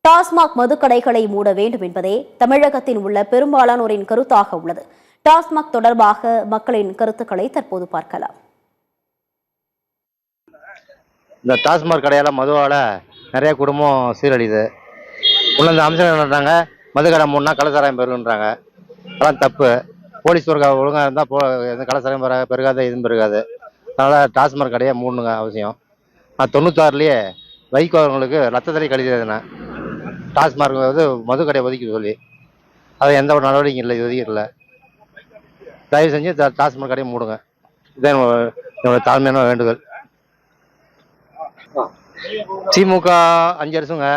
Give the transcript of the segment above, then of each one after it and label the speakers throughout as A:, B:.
A: டாஸ்மாக் மதுக்கடைகளை மூட வேண்டும் என்பதே தமிழகத்தில் உள்ள பெரும்பாலானோரின் கருத்தாக உள்ளது. டாஸ்மாக் தொடர்பாக மக்களின் கருத்துக்களை தற்போது பார்க்கலாம்.
B: இந்த டாஸ்மாக் கடையால் மதுவால் நிறைய குடும்பம் சீரழியுது. உள்ள இந்த அம்சம் என்னன்றாங்க, மதுக்கடை மூணுனா கள்ளச்சாராயம் பெருகுன்றாங்க. அதெல்லாம் தப்பு. போலீஸ் ஒழுங்காக இருந்தால் எந்த கள்ளச்சாராயம் பெருகாது, எதுவும் பெருகாது. அதனால் டாஸ்மாக் கடையை மூடணுங்க அவசியம். நான் 96லேயே வைகோவங்களுக்கு ரத்தத்தறி கழிச்சதுனேன் டாஸ்மாக் மது கடையை ஒதுக்கி சொல்லி. அதை எந்த ஒரு நடவடிக்கை இல்லை, ஒதுக்கல. தயவு செஞ்சு டாஸ்மாக் கடையை மூடுங்க. இதான் என்னோட தாழ்மையான வேண்டுதல். திமுக 5 வருஷங்க,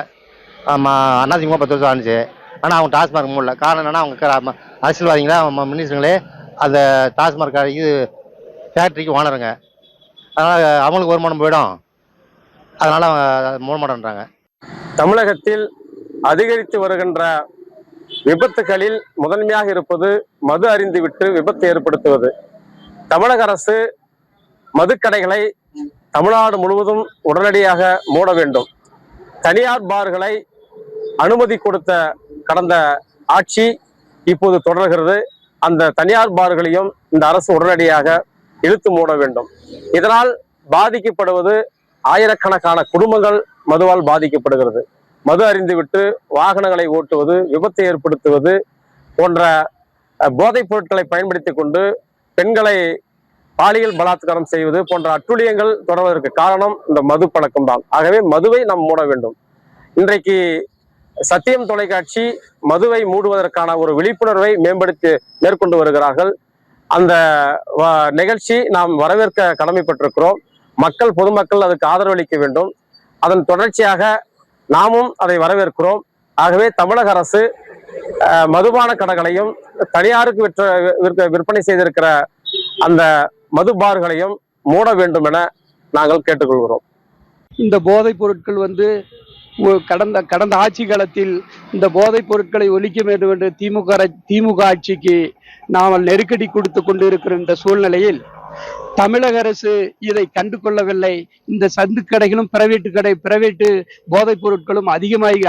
B: அதிமுக 10 வருஷம் ஆனிச்சு. ஆனால் அவங்க டாஸ்மாக் மூடல. காரணம் என்னன்னா, அவங்க அரசியல்வாதிங்களே, மினிஸ்டருங்களே அந்த டாஸ்மாக் இது ஃபேக்ட்ரிக்கு ஓனருங்க. அதனால் அவங்களுக்கு வருமானம் போயிடும். அதனால் அவங்க மூட மாட்டேன்றாங்க.
C: தமிழகத்தில் அதிகரித்து வருகின்ற விபத்துகளில் முதன்மையாக இருப்பது மது அருந்திவிட்டு விபத்து ஏற்படுத்துவது. தமிழக அரசு மதுக்கடைகளை தமிழ்நாடு முழுவதும் உடனடியாக மூட வேண்டும். தனியார் பார்களை அனுமதி கொடுத்த கடந்த ஆட்சி இப்போது தொடர்கிறது. அந்த தனியார் பார்களையும் இந்த அரசு உடனடியாக இழுத்து மூட வேண்டும். இதனால் பாதிக்கப்படுவது ஆயிரக்கணக்கான குடும்பங்கள் மதுவால் பாதிக்கப்படுகிறது. மது அருந்திவிட்டு வாகனங்களை ஓட்டுவது, விபத்தை ஏற்படுத்துவது போன்ற போதைப் பொருட்களை பயன்படுத்தி கொண்டு பெண்களை பாலியல் பலாத்காரம் செய்வது போன்ற அட்டுழியங்கள் தொடர்வதற்கு காரணம் இந்த மது பழக்கம் தான். ஆகவே மதுவை நாம் மூட வேண்டும். இன்றைக்கு சத்தியம் தொலைக்காட்சி மதுவை மூடுவதற்கான ஒரு விழிப்புணர்வை மேற்கொண்டு வருகிறார்கள். அந்த நிகழ்ச்சி நாம் வரவேற்க கடமைப்பட்டிருக்கிறோம். பொதுமக்கள் அதுக்கு ஆதரவளிக்க வேண்டும். அதன் தொடர்ச்சியாக நாமும் அதை வரவேற்கிறோம். ஆகவே தமிழக அரசு மதுபான கடைகளையும் தனியாருக்கு விற்பனை செய்திருக்கிற அந்த மது பார்களையும் மூட வேண்டும் என நாங்கள் கேட்டுக்கொள்கிறோம்.
D: இந்த போதைப் பொருட்கள் கடந்த ஆட்சி காலத்தில் இந்த போதைப் பொருட்களை ஒழிக்க வேண்டும் என்று திமுக ஆட்சிக்கு நாம் நெருக்கடி கொடுத்து கொண்டு இருக்கிற இந்த சூழ்நிலையில் தமிழக அரசு இதை கண்டு கொள்ளவில்லை. இந்த சந்து கடைகளும் பிரைவேட்டு போதைப் பொருட்களும்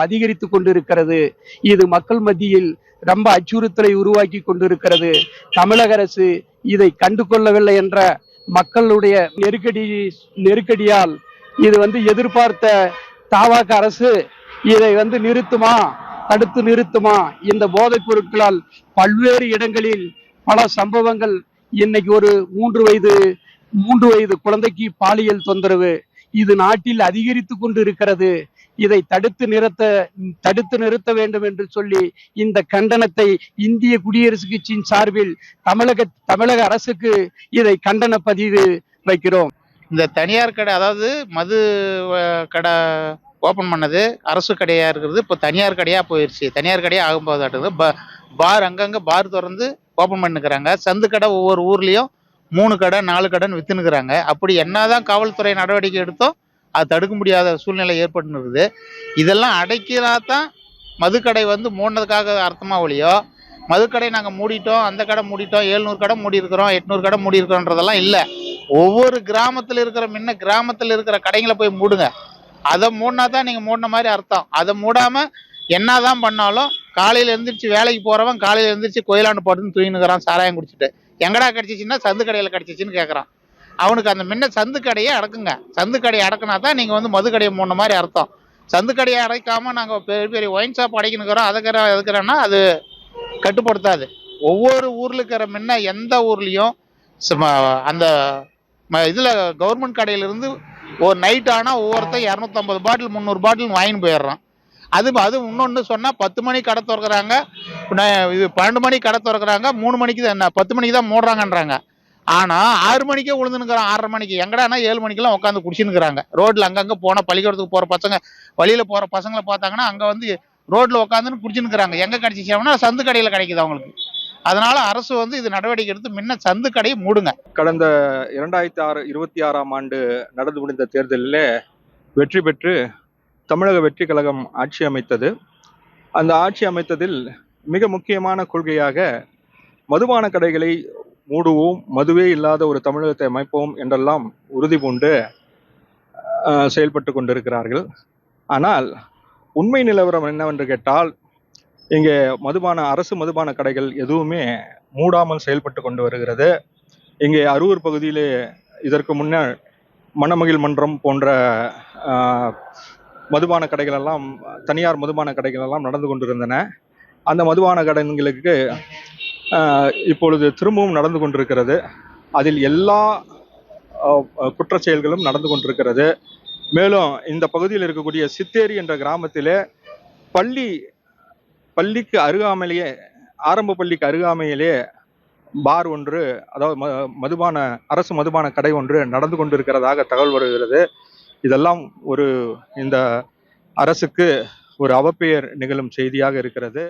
D: அதிகரித்து கொண்டிருக்கிறது. இது மக்கள் மத்தியில் ரொம்ப அச்சுறுத்தலை உருவாக்கி கொண்டிருக்கிறது. தமிழக அரசு இதை கண்டு கொள்ளவில்லை என்ற மக்களுடைய நெருக்கடியால் இது எதிர்பார்த்த தாவாக அரசு இதை தடுத்து நிறுத்துமா? இந்த போதைப் பொருட்களால் பல்வேறு இடங்களில் பல சம்பவங்கள். இன்னைக்கு ஒரு 3 வயது குழந்தைக்கு பாலியல் தொந்தரவு இது நாட்டில் அதிகரித்து கொண்டு இருக்கிறது. இதை தடுத்து நிறுத்த வேண்டும் என்று சொல்லி இந்த கண்டனத்தை இந்திய குடியரசு கட்சியின் சார்பில் தமிழக அரசுக்கு இதை கண்டன பதிவு வைக்கிறோம்.
E: இந்த தனியார் கடை, அதாவது மது கடை ஓப்பன் பண்ணது அரசு கடையாக இருக்கிறது, இப்போ தனியார் கடையாக போயிடுச்சு. தனியார் கடையாக ஆகும்போதாட்டுது. பார் அங்கங்கே பார் திறந்து ஓப்பன் பண்ணிக்கிறாங்க. சந்து கடை ஒவ்வொரு ஊர்லேயும் 3 கடை 4 கடைன்னு விற்றுனுக்குறாங்க. அப்படி என்னதான் காவல்துறை நடவடிக்கை எடுத்தோம் அது தடுக்க முடியாத சூழ்நிலை ஏற்பட்டுருக்குது. இதெல்லாம் அடைக்கிறாதான் மதுக்கடை மூடினதுக்காக அர்த்தமாக ஒழியோ, மதுக்கடை நாங்கள் மூடிட்டோம், அந்த கடை மூடிட்டோம், 700 கடை மூடி இருக்கிறோம், 800 கடை மூடி இருக்கிறோன்றதெல்லாம் இல்லை. ஒவ்வொரு கிராமத்தில் இருக்கிற கடைங்களை போய் மூடுங்க. அதை மூடினா தான் நீங்கள் மூடின மாதிரி அர்த்தம். அதை மூடாமல் என்னதான் பண்ணாலும் காலையில் எழுந்திரிச்சு வேலைக்கு போகிறவன் காலையில் எழுந்திரிச்சு கோயிலாண்டு போட்டுன்னு தூங்கினுக்கிறான் சாராயம் குடிச்சிட்டு. எங்கடா கிடச்சிச்சின்னா சந்து கடையில் கிடச்சிச்சின்னு கேட்குறான். அவனுக்கு அந்த சந்து கடையை அடக்குங்க. சந்து கடையை அடக்குனா தான் நீங்கள் மது கடையை மூடின மாதிரி அர்த்தம். சந்து கடையை அடைக்காமல் நாங்கள் பெரிய பெரிய ஒயின் ஷாப் அடைக்கணுக்கிறோம், அதுக்கிறோன்னா அது கட்டுப்படுத்தாது. ஒவ்வொரு ஊரில் இருக்கிற எந்த ஊர்லேயும் அந்த இதில் கவர்மெண்ட் கடையிலிருந்து ஒரு நைட் ஆனால் ஒவ்வொருத்தர் 250 பாட்டில் 300 பாட்டில் வாங்கின்னு போயிடுறான். அது இன்னொன்று சொன்னால் 10 மணிக்கு கடை திறக்கிறாங்க, இது 12 மணிக்கு கடை திறக்கிறாங்க, 3 மணிக்கு தான் 10 மணிக்கு தான் மூடுறாங்கன்றாங்க. ஆனால் 6 மணிக்கே விழுந்துனுக்குறான், 6:30 மணிக்கு. எங்கடானா 7 மணிக்கெல்லாம் உட்காந்து குடிச்சுன்னுக்குறாங்க. ரோட்டில் அங்கங்கே போனால் பள்ளிக்கூடத்துக்கு போகிற பசங்க, வழியில் போகிற பசங்களை பார்த்தாங்கன்னா அங்கே ரோட்டில் உட்காந்துன்னு குடிச்சுன்னுக்குறாங்க. எங்கே கிடச்சிச்சாங்கன்னா சந்து கடையில் கிடைக்குது அவங்களுக்கு. அதனால அரசு இது நடவடிக்கை எடுத்து சந்து கடையை மூடுங்க.
F: கடந்த 2026ஆம் ஆண்டு நடந்து முடிந்த தேர்தலிலே வெற்றி பெற்று தமிழக வெற்றி கழகம் ஆட்சி அமைத்தது. அந்த ஆட்சி அமைத்ததில் மிக முக்கியமான கொள்கையாக மதுபான கடைகளை மூடுவோம், மதுவே இல்லாத ஒரு தமிழகத்தை அமைப்போம் என்றெல்லாம் உறுதி பூண்டு செயல்பட்டு கொண்டிருக்கிறார்கள். ஆனால் உண்மை நிலவரம் என்னவென்று கேட்டால், இங்கே அரசு மதுபான கடைகள் எதுவுமே மூடாமல் செயல்பட்டு கொண்டு வருகிறது. இங்கே அரூர் பகுதியிலே இதற்கு முன்னர் மணமகிழ் மன்றம் போன்ற மதுபான கடைகள் எல்லாம், தனியார் மதுபான கடைகள் எல்லாம் நடந்து கொண்டிருந்தன. அந்த மதுபான கடைகளுக்கு இப்பொழுது திரும்பவும் நடந்து கொண்டிருக்கிறது. அதில் எல்லா குற்றச் செயல்களும் நடந்து கொண்டிருக்கிறது. மேலும் இந்த பகுதியில் இருக்கக்கூடிய சித்தேரி என்ற கிராமத்திலே பள்ளிக்கு அருகாமையிலேயே, ஆரம்ப பள்ளிக்கு அருகாமையிலே பார் ஒன்று, அதாவது அரசு மதுபான கடை ஒன்று நடந்து கொண்டிருக்கிறதாக தகவல் வருகிறது. இதெல்லாம் இந்த அரசுக்கு ஒரு அவப்பெயர் நிகழும் செய்தியாக இருக்கிறது.